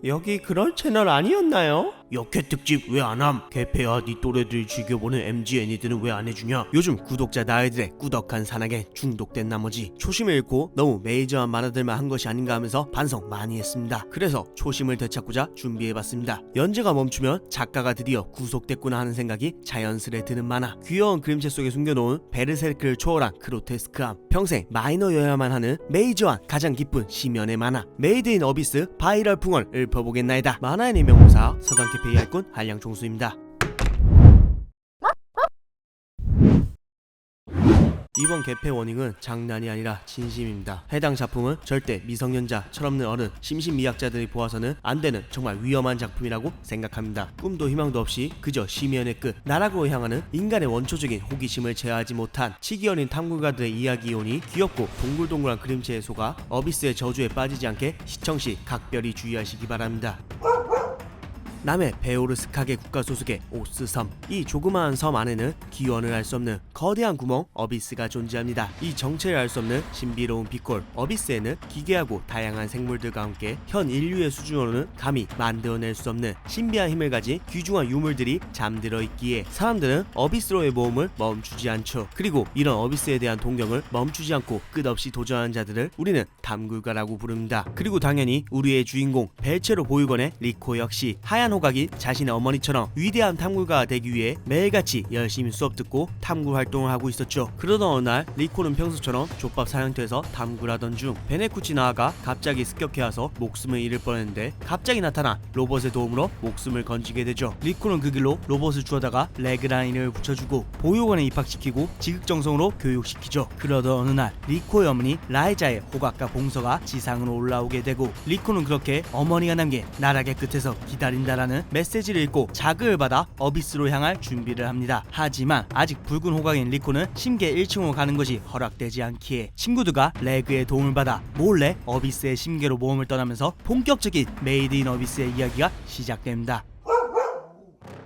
여기 그런 채널 아니었나요? 역회 특집 왜 안함? 개패야 니 또래들이 즐겨보는 MG 애니들은 왜 안해주냐? 요즘 구독자 나이들의 꾸덕한 산악에 중독된 나머지 초심을 잃고 너무 메이저한 만화들만 한 것이 아닌가 하면서 반성 많이 했습니다. 그래서 초심을 되찾고자 준비해봤습니다. 연재가 멈추면 작가가 드디어 구속됐구나 하는 생각이 자연스레 드는 만화. 귀여운 그림체 속에 숨겨놓은 베르세르크를 초월한 그로테스크함. 평생 마이너여야만 하는 메이저한 가장 기쁜 심연의 만화. 메이드 인 어비스 바이럴 풍을 읊어보겠나이다. 만화의 명무사 서당캐 페이할꾼 한량종수입니다. 이번 개패 워닝은 장난이 아니라 진심입니다. 해당 작품은 절대 미성년자, 철없는 어른, 심신미약자들이 보아서는 안되는 정말 위험한 작품이라고 생각합니다. 꿈도 희망도 없이 그저 심연의 끝, 나락으로 향하는 인간의 원초적인 호기심을 제어하지 못한 치기 어린 탐구가들의 이야기이오니 귀엽고 동글동글한 그림체에 속아 어비스의 저주에 빠지지 않게 시청시 각별히 주의하시기 바랍니다. 남해 베오르스카게 국가 소속의 오스섬. 이 조그마한 섬 안에는 기원을 알 수 없는 거대한 구멍 어비스가 존재합니다. 이 정체를 알 수 없는 신비로운 빛골 어비스에는 기괴하고 다양한 생물들과 함께 현 인류의 수준으로는 감히 만들어낼 수 없는 신비한 힘을 가진 귀중한 유물들이 잠들어 있기에 사람들은 어비스로의 모험을 멈추지 않죠. 그리고 이런 어비스에 대한 동경을 멈추지 않고 끝없이 도전하는 자들을 우리는 탐구가라고 부릅니다. 그리고 당연히 우리의 주인공 벨체로 보육원의 리코 역시 하얀 호각이 자신의 어머니처럼 위대한 탐구가가 되기 위해 매일같이 열심히 수업 듣고 탐구 활동을 하고 있었죠. 그러던 어느 날 리코는 평소처럼 족밥 사냥터에서 탐구를 하던 중 베네쿠치 나아가 갑자기 습격해와서 목숨을 잃을 뻔했는데 갑자기 나타난 로봇의 도움으로 목숨을 건지게 되죠. 리코는 그 길로 로봇을 주워다가 레그라인을 붙여주고 보육원에 입학시키고 지극정성으로 교육시키죠. 그러던 어느 날 리코의 어머니 라이자의 호각과 봉서가 지상으로 올라오게 되고 리코는 그렇게 어머니가 남긴 나락의 끝에서 기다린다라는 메시지를 읽고 자극을 받아 어비스로 향할 준비를 합니다. 하지만 아직 붉은 호각인 리코는 심계 1층으로 가는 것이 허락되지 않기에 친구들과 레그의 도움을 받아 몰래 어비스의 심계로 모험을 떠나면서 본격적인 메이드 인 어비스의 이야기가 시작됩니다.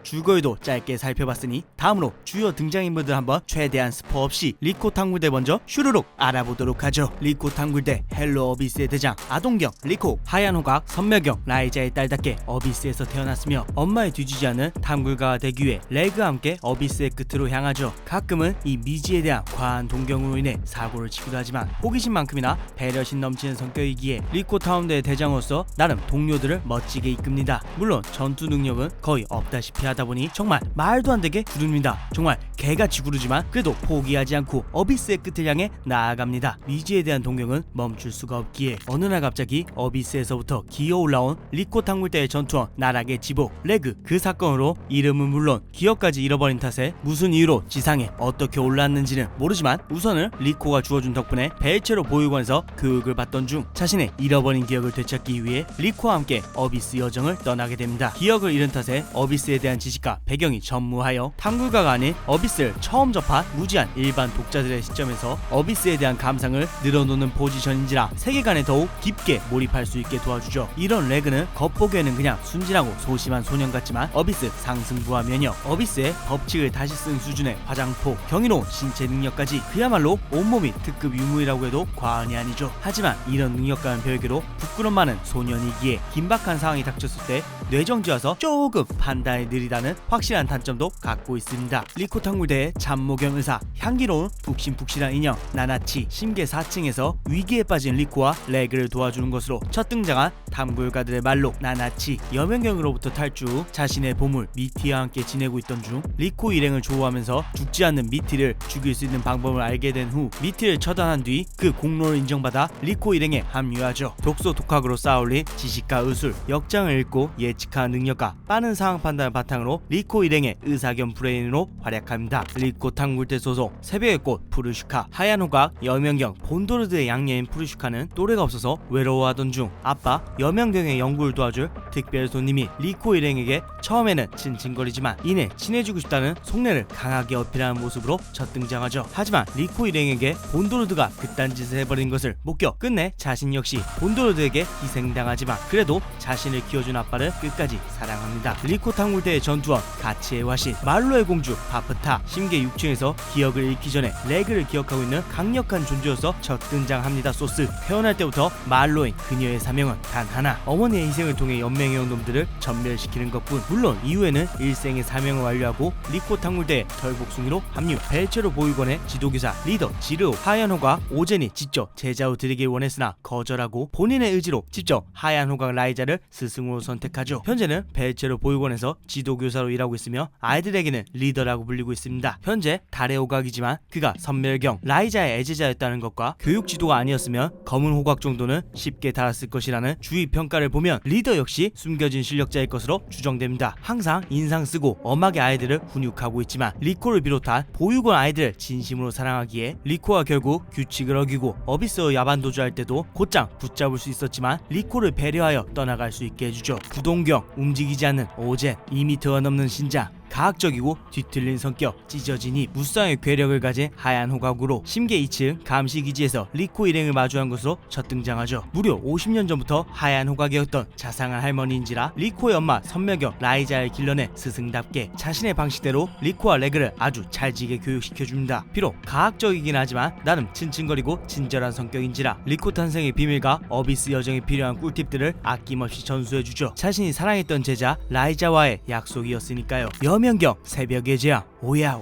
줄거리도 짧게 살펴봤으니 다음으로 주요 등장인물들 한번 최대한 스포 없이 리코 탐굴대 먼저 슈루룩 알아보도록 하죠. 리코 탐굴대 헬로 어비스의 대장 아동경 리코, 하얀 호각 선멸경 라이자의 딸답게 어비스에서 태어났으며 엄마의 뒤지지 않은 탐굴가가 되기 위해 레그와 함께 어비스의 끝으로 향하죠. 가끔은 이 미지에 대한 과한 동경으로 인해 사고를 치기도 하지만 호기심만큼이나 배려심 넘치는 성격이기에 리코 탐험대의 대장으로서 나름 동료들을 멋지게 이끕니다. 물론 전투 능력은 거의 없다시피 하다 보니 정말 말도 안 되게 구릅니다. 정말 개같이 구르지만 그래도 포기하지 않고 어비스의 끝을 향해 나아갑니다. 미지에 대한 동경은 멈출 수가 없기에 어느 날 갑자기 어비스에서부터 기어 올라온 리코 탐굴대의 전투원 나락의 지복 레그. 그 사건으로 이름은 물론 기억까지 잃어버린 탓에 무슨 이유로 지상에 어떻게 올라왔는지는 모르지만 우선은 리코가 주어준 덕분에 벨체로 보육원에서 교육을 받던 중 자신의 잃어버린 기억을 되찾기 위해 리코와 함께 어비스 여정을 떠나게 됩니다. 기억을 잃은 탓에 어비스에 대한 지식과 배경이 전무하여 탐구가가 아닌 어비스를 처음 접한 무지한 일반 독자들의 시점에서 어비스에 대한 감상을 늘어놓는 포지션인지라 세계관에 더욱 깊게 몰입할 수 있게 도와주죠. 이런 레그는 겉보기에는 그냥 순진하고 소심한 소년 같지만 어비스 상승부와 면역, 어비스의 법칙을 다시 쓴 수준의 화장포, 경이로운 신체 능력까지 그야말로 온몸이 특급 유물이라고 해도 과언이 아니죠. 하지만 이런 능력과는 별개로 부끄럼 많은 소년이기에 긴박한 상황이 닥쳤을 때 뇌정지와서 조금 판단이 느리다는 확실한 단점도 갖고 있습니다. 리코 탐굴대의 참모경 의사, 향기로운 푹신푹신한 인형 나나치, 심계 4층에서 위기에 빠진 리코와 레그를 도와주는 것으로 첫 등장한 탐굴가들의 말로 나나치, 여명경으로부터 탈주 후 자신의 보물 미티와 함께 지내고 있던 중 리코 일행을 조우하면서 죽지 않는 미티를 죽일 수 있는 방법을 알게 된 후 미티를 처단한 뒤 그 공로를 인정받아 리코 일행에 합류하죠. 독소 독학으로 쌓아올린 지식과 의술, 역장을 읽고 예측하는 능력과 빠른 상황 판단을 바탕으로 리코 일행의 의사 겸 브레인으로 활약합니다. 리코 탐굴대 소속 새벽의 꽃 푸르슈카, 하얀 호각 여명경 본도르드의 양녀인 푸르슈카는 또래가 없어서 외로워하던 중 아빠 여명경의 연구를 도와줄 특별 손님이 리코 일행에게 처음에는 칭칭거리지만 이내 친해지고 싶다는 속내를 강하게 어필하는 모습으로 첫 등장하죠. 하지만 리코 일행에게 본도르드가 그딴 짓을 해버린 것을 목격. 끝내 자신 역시 본도르드에게 희생당하지만 그래도 자신을 키워준 아빠를 끝까지 사랑합니다. 리코 탐굴대의 전투원 가치의 화신, 말로의 공주 바프타, 심계 6층에서 기억을 잃기 전에 레그를 기억하고 있는 강력한 존재로서 첫 등장합니다. 소스. 태어날 때부터 말로인 그녀의 사명은 단 하나, 어머니의 희생을 통해 연맹해온 놈들을 전멸시키는 것뿐. 물론 이후에는 일생의 사명을 완료하고 리코 탕물대에 털복숭이로 합류. 벨체로 보육원의 지도교사 리더 지르오 하얀호가 오젠이 직접 제자로 들이길 원했으나 거절하고 본인의 의지로 직접 하얀호각 라이자를 스승으로 선택하죠. 현재는 벨체로 보육원에서 지도교사로 일하고 있으며 아이들에게는 리더라고 불리고 있습니다. 현재 달의 호각이지만 그가 선멸경 라이자의 애제자였다는 것과 교육 지도가 아니었으면 검은 호각 정도는 쉽게 달았을 것이라는 주위 평가를 보면 리더 역시 숨겨진 실력자일 것으로 추정됩니다. 항상 인상 쓰고 엄하게 아이들을 훈육하고 있지만 리코를 비롯한 보육원 아이들을 진심으로 사랑하기에 리코와 결국 규칙을 어기고 어비스와 야반도주할 때도 곧장 붙잡을 수 있었지만 리코를 배려하여 떠나갈 수 있게 해주죠. 구동경, 움직이지 않는 오젠, 2m가 넘는 신장, 가학적이고 뒤틀린 성격, 찢어진 입, 무쌍의 괴력을 가진 하얀 호각으로 심계 2층 감시기지에서 리코 일행을 마주한 것으로 첫 등장하죠. 무려 50년 전부터 하얀 호각이었던 자상한 할머니인지라 리코의 엄마 선멸경 라이자를 길러내 스승답게 자신의 방식대로 리코와 레그를 아주 찰지게 교육시켜줍니다. 비록 가학적이긴 하지만 나름 츤츤거리고 친절한 성격인지라 리코 탄생의 비밀과 어비스 여정에 필요한 꿀팁들을 아낌없이 전수해주죠. 자신이 사랑했던 제자 라이자와의 약속이었으니까요. 여명경 새벽의 재앙, 오야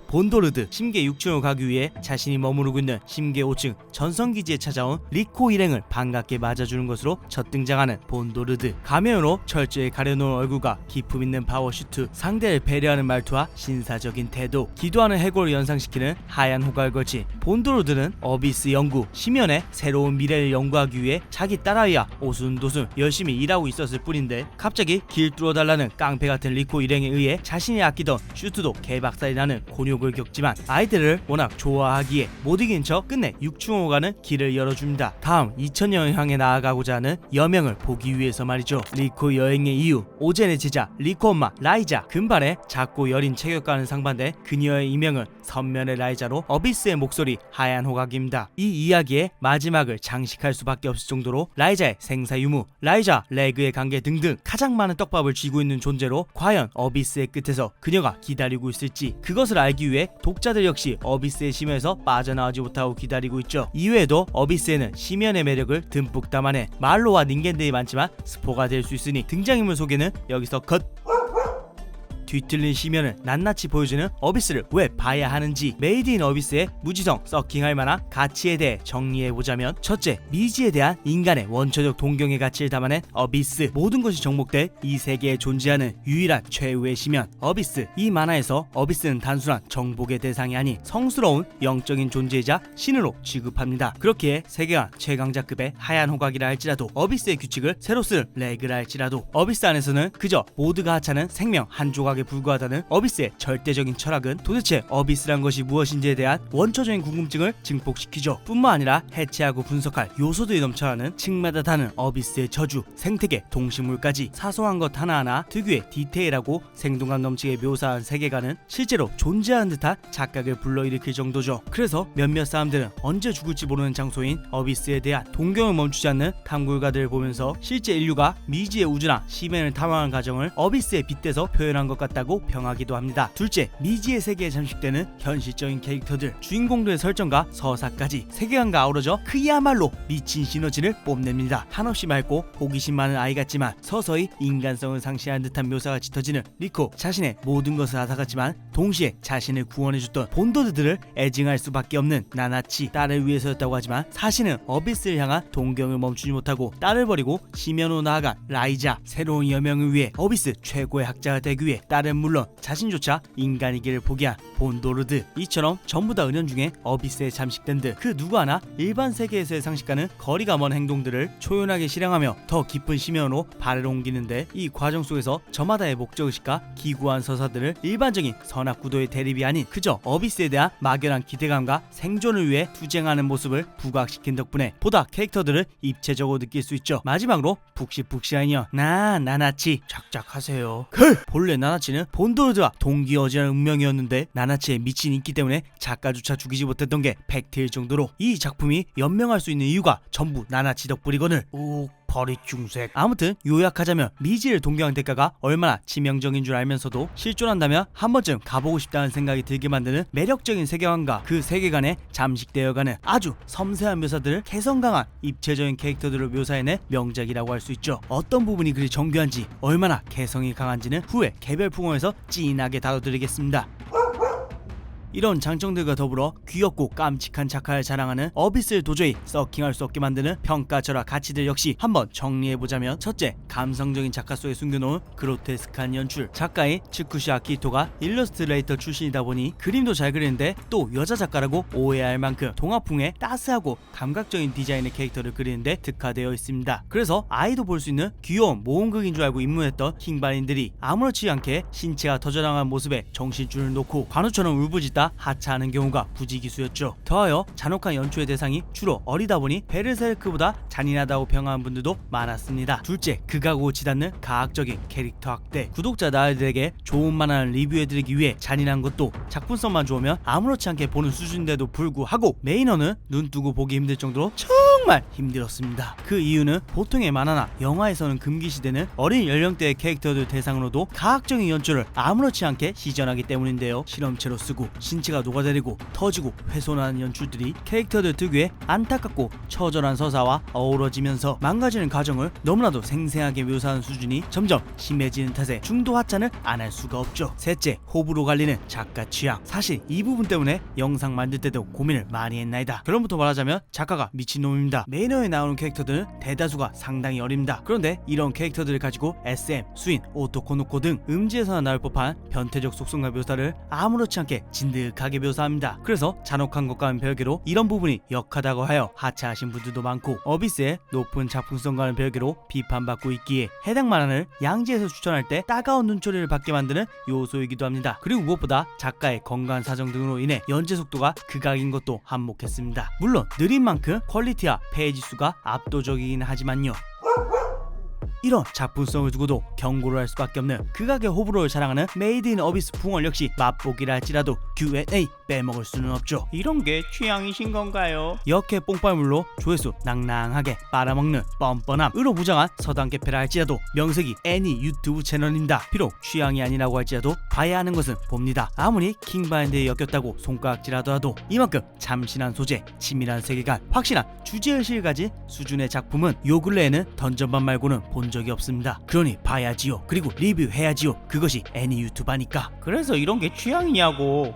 본도르드, 심계 6층으로 가기 위해 자신이 머무르고 있는 심계 5층 전성기지에 찾아온 리코 일행을 반갑게 맞아주는 것으로 첫 등장하는 본도르드. 가면으로 철저히 가려놓은 얼굴과 기품 있는 파워슈트, 상대를 배려하는 말투와 신사적인 태도, 기도하는 해골을 연상시키는 하얀 호각을 걸친 본도르드는 어비스 연구, 심연의 새로운 미래를 연구하기 위해 자기 딸아이와 오순도순 열심히 일하고 있었을 뿐인데 갑자기 길 뚫어달라는 깡패같은 리코 일행에 의해 자신이 아끼던 슈트도 개박살이 나는 곤욕을 겪지만 아이들을 워낙 좋아하기에 못 이긴 척 끝내 6층으로 가는 길을 열어줍니다. 다음 2000년을 향해 나아가고자 하는 여명을 보기 위해서 말이죠. 리코 여행의 이유, 오젠의 제자 리코 엄마 라이자, 금발의 작고 여린 체격과는 상반된 그녀의 이명은 선면의 라이자로 어비스의 목소리 하얀 호각입니다. 이 이야기의 마지막을 장식할 수밖에 없을 정도로 라이자의 생사 유무, 라이자 레그의 관계 등등 가장 많은 떡밥을 쥐고 있는 존재로 과연 어비스의 끝에서 그녀가 기다리고 있을지, 그것을 알기 위해 독자들 역시 어비스의 심연에서 빠져나오지 못하고 기다리고 있죠. 이외에도 어비스에는 심연의 매력을 듬뿍 담아내 말로와 닌겐들이 많지만 스포가 될 수 있으니 등장인물 소개는 여기서 컷. 뒤틀린 심연을 낱낱이 보여주는 어비스를 왜 봐야 하는지, 메이드 인 어비스의 무지성 서킹할 만한 가치에 대해 정리해보자면, 첫째, 미지에 대한 인간의 원초적 동경의 가치를 담아낸 어비스. 모든 것이 정복될 이 세계에 존재하는 유일한 최후의 심연 어비스. 이 만화에서 어비스는 단순한 정복의 대상이 아닌 성스러운 영적인 존재이자 신으로 취급합니다. 그렇기에 세계관 최강자급의 하얀 호각이라 할지라도, 어비스의 규칙을 새로 쓸 레그라 할지라도, 어비스 안에서는 그저 모두가 하찮은 생명 한 조각 불과하다는 어비스의 절대적인 철학은 도대체 어비스란 것이 무엇인지에 대한 원초적인 궁금증을 증폭시키죠. 뿐만 아니라 해체하고 분석할 요소들이 넘쳐나는 층마다 다른 어비스의 저주, 생태계, 동식물까지 사소한 것 하나하나 특유의 디테일하고 생동감 넘치게 묘사한 세계관은 실제로 존재하는 듯한 착각을 불러일으킬 정도죠. 그래서 몇몇 사람들은 언제 죽을지 모르는 장소인 어비스에 대한 동경을 멈추지 않는 탐구가들을 보면서 실제 인류가 미지의 우주나 심연을 탐험하는 과정을 어비스에 빗대서 표현한 것 같다고 평하기도 합니다. 둘째, 미지의 세계에 잠식되는 현실적인 캐릭터들, 주인공들의 설정과 서사까지 세계관과 아우러져 그야말로 미친 시너지를 뽐냅니다. 한없이 맑고 호기심 많은 아이 같지만 서서히 인간성을 상실한 듯한 묘사가 짙어지는 리코, 자신의 모든 것을 앗아갔지만 동시에 자신을 구원해줬던 본도드들을 애증할 수밖에 없는 나나치, 딸을 위해서였다고 하지만 사실은 어비스를 향한 동경을 멈추지 못하고 딸을 버리고 심연으로 나아간 라이자, 새로운 여명을 위해 어비스 최고의 학자가 되기 위해 딸은 물론 자신조차 인간이기를 포기한 본도르드. 이처럼 전부 다 은연중에 어비스에 잠식된 듯 그 누구 하나 일반 세계에서의 상식과는 거리가 먼 행동들을 초연하게 실행하며 더 깊은 심연으로 발을 옮기는데, 이 과정 속에서 저마다의 목적의식과 기구한 서사들을 일반적인 선악구도의 대립이 아닌 그저 어비스에 대한 막연한 기대감과 생존을 위해 투쟁하는 모습을 부각시킨 덕분에 보다 캐릭터들을 입체적으로 느낄 수 있죠. 마지막으로 푹신푹신한 인연 나나치 쫙쫙하세요. 본래 나나치는 본도르드와 동기어지한 운명이었는데 나나치의 미친 인기 때문에 작가조차 죽이지 못했던 게 팩트일 정도로 이 작품이 연명할 수 있는 이유가 전부 나나치 덕분이거늘. 허리중색. 아무튼 요약하자면 미지의 동경한 대가가 얼마나 치명적인 줄 알면서도 실존한다면 한 번쯤 가보고 싶다는 생각이 들게 만드는 매력적인 세계관과 그 세계관에 잠식되어가는 아주 섬세한 묘사들을 개성 강한 입체적인 캐릭터들을 묘사해낸 명작이라고 할 수 있죠. 어떤 부분이 그리 정교한지 얼마나 개성이 강한지는 후에 개별 풍어에서 진하게 다뤄드리겠습니다. 이런 장점들과 더불어 귀엽고 깜찍한 작화를 자랑하는 어비스를 도저히 서킹할 수 없게 만드는 평가절하 가치들 역시 한번 정리해보자면, 첫째, 감성적인 작화 속에 숨겨놓은 그로테스크한 연출. 작가인 츠쿠시 아키토가 일러스트레이터 출신이다 보니 그림도 잘 그리는데 또 여자 작가라고 오해할 만큼 동화풍의 따스하고 감각적인 디자인의 캐릭터를 그리는데 특화되어 있습니다. 그래서 아이도 볼 수 있는 귀여운 모험극인 줄 알고 입문했던 킹반인들이 아무렇지 않게 신체가 터져나간 모습에 정신줄을 놓고 관우처럼 울부짖다 하차하는 경우가 부지기수였죠. 더하여 잔혹한 연출의 대상이 주로 어리다 보니 베르세르크보다 잔인하다고 평하는 분들도 많았습니다. 둘째, 극하고 치닫는 가학적인 캐릭터 학대. 구독자 나들에게 좋은 만화를 리뷰해드리기 위해 잔인한 것도 작품성만 좋으면 아무렇지 않게 보는 수준인데도 불구하고 메인어는 눈 뜨고 보기 힘들 정도로 정말 힘들었습니다. 그 이유는 보통의 만화나 영화에서는 금기시되는 어린 연령대의 캐릭터들 대상으로도 가학적인 연출을 아무렇지 않게 시전하기 때문인데요. 실험체로 쓰고 신체가 녹아내리고 터지고 훼손하는 연출들이 캐릭터들 특유의 안타깝고 처절한 서사와 어우러지면서 망가지는 과정을 너무나도 생생하게 묘사하는 수준이 점점 심해지는 탓에 중도 하차는 안 할 수가 없죠. 셋째, 호불호 갈리는 작가 취향. 사실 이 부분 때문에 영상 만들 때도 고민을 많이 했나이다. 결론부터 말하자면 작가가 미친놈입니다. 메이너에 나오는 캐릭터들은 대다수가 상당히 어립니다. 그런데 이런 캐릭터들을 가지고 SM, 수인, 오토코노코 등 음지에서나 나올 법한 변태적 속성과 묘사를 아무렇지 않게 진득하게 묘사합니다. 그래서 잔혹한 것과는 별개로 이런 부분이 역하다고 하여 하차하신 분들도 많고, 어비스의 높은 작품성과는 별개로 비판받고 있기에 해당 만화를 양지에서 추천할 때 따가운 눈초리를 받게 만드는 요소이기도 합니다. 그리고 무엇보다 작가의 건강 사정 등으로 인해 연재 속도가 극악인 것도 한몫했습니다. 물론 느린 만큼 퀄리티와 페이지 수가 압도적이긴 하지만요. 이런 작품성을 두고도 경고를 할 수밖에 없는 극악의 호불호를 자랑하는 메이드 인 어비스 풍월 역시 맛보기라 할지라도 Q&A 빼먹을 수는 없죠. 이런 게 취향이신 건가요? 역해 뽕빨물로 조회수 낭낭하게 빨아먹는 뻔뻔함으로 무장한 서당 개패라 할지라도 명색이 애니 유튜브 채널입니다. 비록 취향이 아니라고 할지라도 봐야 하는 것은 봅니다. 아무리 킹바인드에 엮였다고 손가락질하더라도 이만큼 참신한 소재, 치밀한 세계관, 확실한 주제의식을 가진 수준의 작품은 요 근래에는 던전반 말고는 본 적이 없습니다. 그러니 봐야지요. 그리고 리뷰해야지요. 그것이 애니 유튜버니까. 그래서 이런 게 취향이냐고.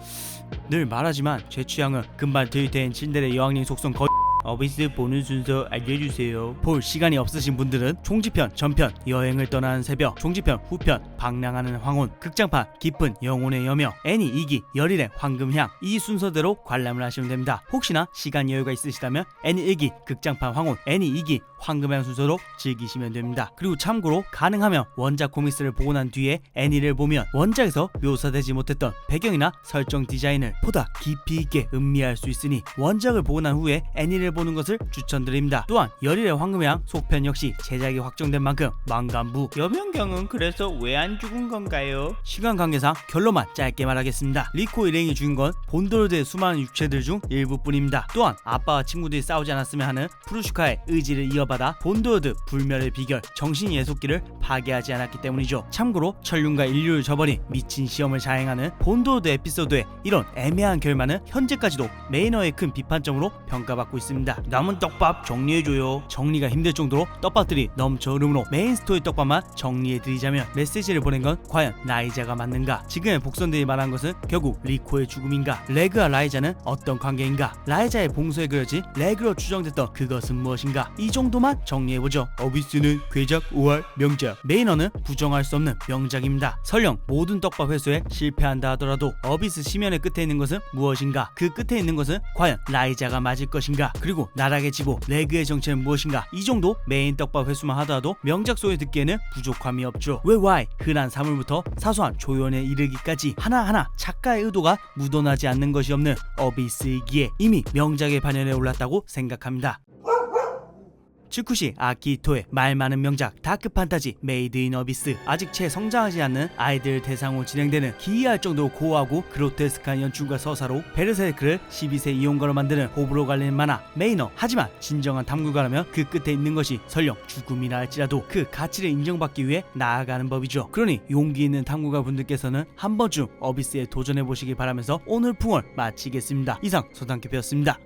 늘 말하지만 제 취향은 금발 들이댄 친데레 여왕님 속성 어비스 보는 순서 알려주세요. 볼 시간이 없으신 분들은 총지편, 전편, 여행을 떠나는 새벽, 총지편, 후편, 방랑하는 황혼, 극장판, 깊은 영혼의 여명, 애니 2기, 열일의 황금향, 이 순서대로 관람을 하시면 됩니다. 혹시나 시간 여유가 있으시다면 애니 1기, 극장판 황혼, 애니 2기, 황금향 순서로 즐기시면 됩니다. 그리고 참고로 가능하면 원작 코믹스를 보고 난 뒤에 애니를 보면 원작에서 묘사되지 못했던 배경이나 설정 디자인을 보다 깊이 있게 음미할 수 있으니 원작을 보고 난 후에 애니를 보는 것을 추천드립니다. 또한 열일의 황금향 속편 역시 제작이 확정된 만큼 만감부. 여명경은 그래서 왜 안 죽은 건가요? 시간 관계상 결론만 짧게 말하겠습니다. 리코 일행이 죽인 건 본도르드의 수많은 육체들 중 일부뿐입니다. 또한 아빠와 친구들이 싸우지 않았으면 하는 프루슈카의 의지를 이어받아 본도르드 불멸의 비결 정신 예속기를 파괴하지 않았기 때문이죠. 참고로 천륜과 인류를 저버린 미친 시험을 자행하는 본도르드 에피소드의 이런 애매한 결말은 현재까지도 메이너의 큰 비판점으로 평가받고 있습니다. 남은 떡밥 정리해줘요. 정리가 힘들 정도로 떡밥들이 넘쳐 흐르므로 메인 스토리 떡밥만 정리해드리자면, 메시지를 보낸 건 과연 라이자가 맞는가? 지금의 복선들이 말한 것은 결국 리코의 죽음인가? 레그와 라이자는 어떤 관계인가? 라이자의 봉소에 그려진 레그로 추정됐던 그것은 무엇인가? 이 정도만 정리해보죠. 어비스는 괴작 5할 명작, 메이너는 부정할 수 없는 명작입니다. 설령 모든 떡밥 회수에 실패한다 하더라도 어비스 심연의 끝에 있는 것은 무엇인가? 그 끝에 있는 것은 과연 라이자가 맞을 것인가? 그리고 나락의 지고 레그의 정체는 무엇인가? 이 정도 메인 떡밥 회수만 하더라도 명작 소리 듣기에는 부족함이 없죠. 왜 흔한 사물부터 사소한 조연에 이르기까지 하나하나 작가의 의도가 묻어나지 않는 것이 없는 어비스이기에 이미 명작의 반열에 올랐다고 생각합니다. 츠쿠시 아키히토의 말 많은 명작 다크 판타지 메이드 인 어비스. 아직 채 성장하지 않는 아이들 대상으로 진행되는 기이할 정도로 고어하고 그로테스크한 연출과 서사로 베르세르크를 12세 이용가로 만드는 호불호 갈리는 만화 메이너. 하지만 진정한 탐구가라면 그 끝에 있는 것이 설령 죽음이라 할지라도 그 가치를 인정받기 위해 나아가는 법이죠. 그러니 용기 있는 탐구가 분들께서는 한 번쯤 어비스에 도전해 보시길 바라면서 오늘 풍월 마치겠습니다. 이상 소담캐피였습니다.